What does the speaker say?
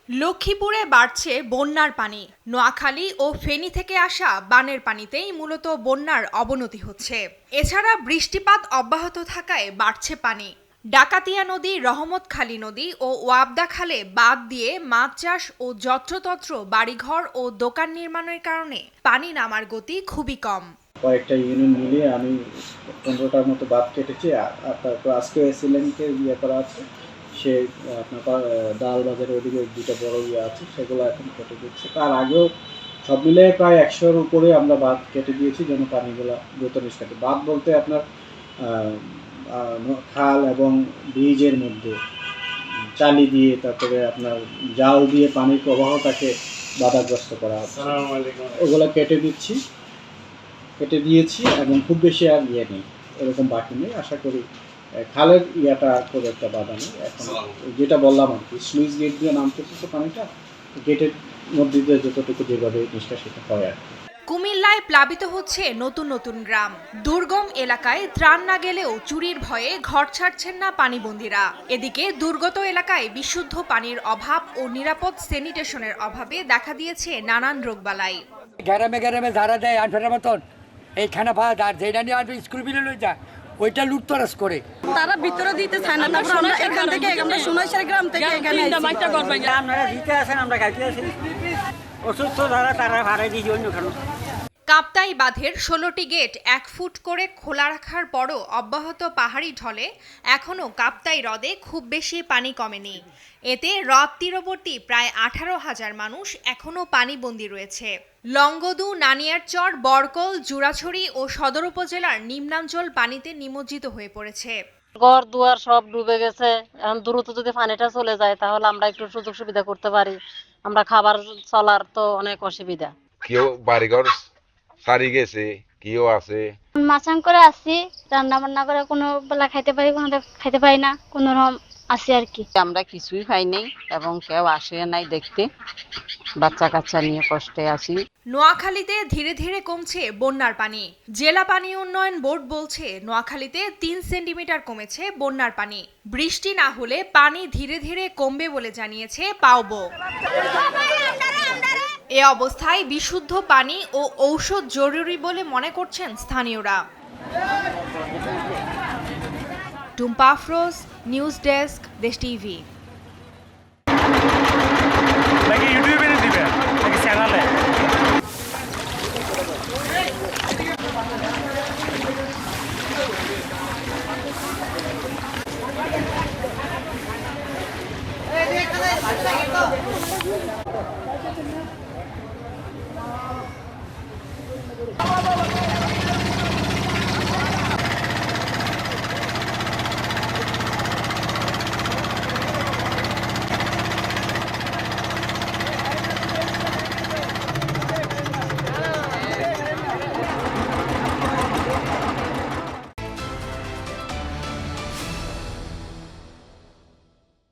লক্ষ্মীপুরে বাড়ছে বন্যার পানি। নোয়াখালী ও ফেনী থেকে আসা বানের পানিতেই মূলত বন্যার অবনতি হচ্ছে। এছাড়া বৃষ্টিপাত অব্যাহত থাকায় বাড়ছে পানি। ডাকাতিয়া নদী, রহমতখালী নদী ও ওয়াবদা খালে বাঁধ দিয়ে মাছ চাষ ও যত্রতত্র বাড়িঘর ও দোকান নির্মাণের কারণে পানি নামার গতি খুবই কম। কয়েকটা ইউনিয়ন মিলিয়ে আমি 15টার মতো বাঁধ কেটেছি। তারপর আজকে সিলেনকে করা আছে, সে আপনার ডাল বাজারের ওদিকে দুটো বড় আছে, সেগুলো এখন কেটে দিচ্ছে। তার আগেও সব মিলে প্রায় 100-র উপরে আমরা বাঁধ কেটে দিয়েছি যেন পানিগুলো দ্রুত নিষ্কাশিত। বাঁধ বলতে আপনার খাল এবং ব্রিজের মধ্যে চালি দিয়ে, তারপরে আপনার জাল দিয়ে পানির প্রবাহটাকে বাধাগ্রস্ত করা হচ্ছে, ওগুলো কেটে দিয়েছি এবং খুব বেশি আর নেই, এরকম বাকি নেই। আশা করি খালের খুব একটা বাধা নেই। এখন যেটা বললাম আর কি, স্লুইস গেট দিয়ে নামতেছে তো পানিটা, গেটের মধ্যে দিয়ে যতটুকু যেভাবে নিষ্কাশিত হয় আর কি। কুমিল্লায় প্লাবিত হচ্ছে নতুন নতুন গ্রাম। দুর্গম এলাকায় ত্রাণ না গেলেও চুরির ভয়ে ঘর ছাড়ছেন না পানিবন্দীরা। এদিকে দুর্গত এলাকায় বিশুদ্ধ পানির অভাব ও নিরাপদ স্যানিটেশনের অভাবে দেখা দিয়েছে নানান রোগবালাই। গ্রামে গ্রামে যারা দেয় আনফেরার মতন এই খানা ভাত আর যেটা নিয়ে আসবে স্কুল বিলে লই যায়, ওইটা লুটতরাজ করে। তারা ভিতরে দিতে চায় না। তারপর আমরা এখান থেকে আমরা সোনাইশার গ্রাম থেকে এখানে আপনারা দিতে আসেন, আমরা খাইতে আসি। অসুস্থ যারা তারা ভাড়াই দিয়েছি অন্য খানো। কাপ্তাই বাঁধের 16টি গেট 1 ফুট করে খোলা রাখার পরও অব্যাহত পাহাড়ি ঢলে এখনও কাপ্তাই হ্রদে খুব বেশি পানি কমেনি। এতে হ্রদ তীরবর্তী প্রায় 18,000 মানুষ এখনও পানিবন্দী রয়েছে। লংগদু, নানিয়ারচর, বরকল, জুরাছড়ি ও সদর উপজেলার নিম্নাঞ্চল পানিতে নিমজ্জিত হয়ে পড়েছে। ঘর দুয়ার সব ডুবে গেছে। এখন দ্রুত যদি পানিটা চলে যায় তাহলে আমরা একটু সুযোগ সুবিধা করতে পারি। আমরা খাবার চলার তো অনেক অসুবিধা। কেউ বাড়িঘর সারি গেছে, কেউ আছে। মাচাং করে আসি, রান্না বান্না করে কোনো বেলা খাইতে পারি, কোনো খাইতে পারি না, কোনো রকম আসি আর কি। আমরা কিছুই পাই নাই এবং কেউ আসে নাই দেখতে। বাচ্চা কাচ্চা নিয়ে কষ্টে আছি। নোয়াখালীতে ধীরে ধীরে কমছে বন্যার পানি। জেলা পানি উন্নয়ন বোর্ড বলছে নোয়াখালীতে 3 সেন্টিমিটার কমেছে বন্যার পানি। বৃষ্টি না হলে পানি ধীরে ধীরে কমবে বলে জানিয়েছে পাওবো। এ অবস্থায় বিশুদ্ধ পানি ও ঔষধ জরুরি বলে মনে করছেন স্থানীয়রা। টুম্পা আফরোজ, নিউজ ডেস্ক, দেশ টিভি। ইউটিউবে দিবে নাকি চ্যানেলে?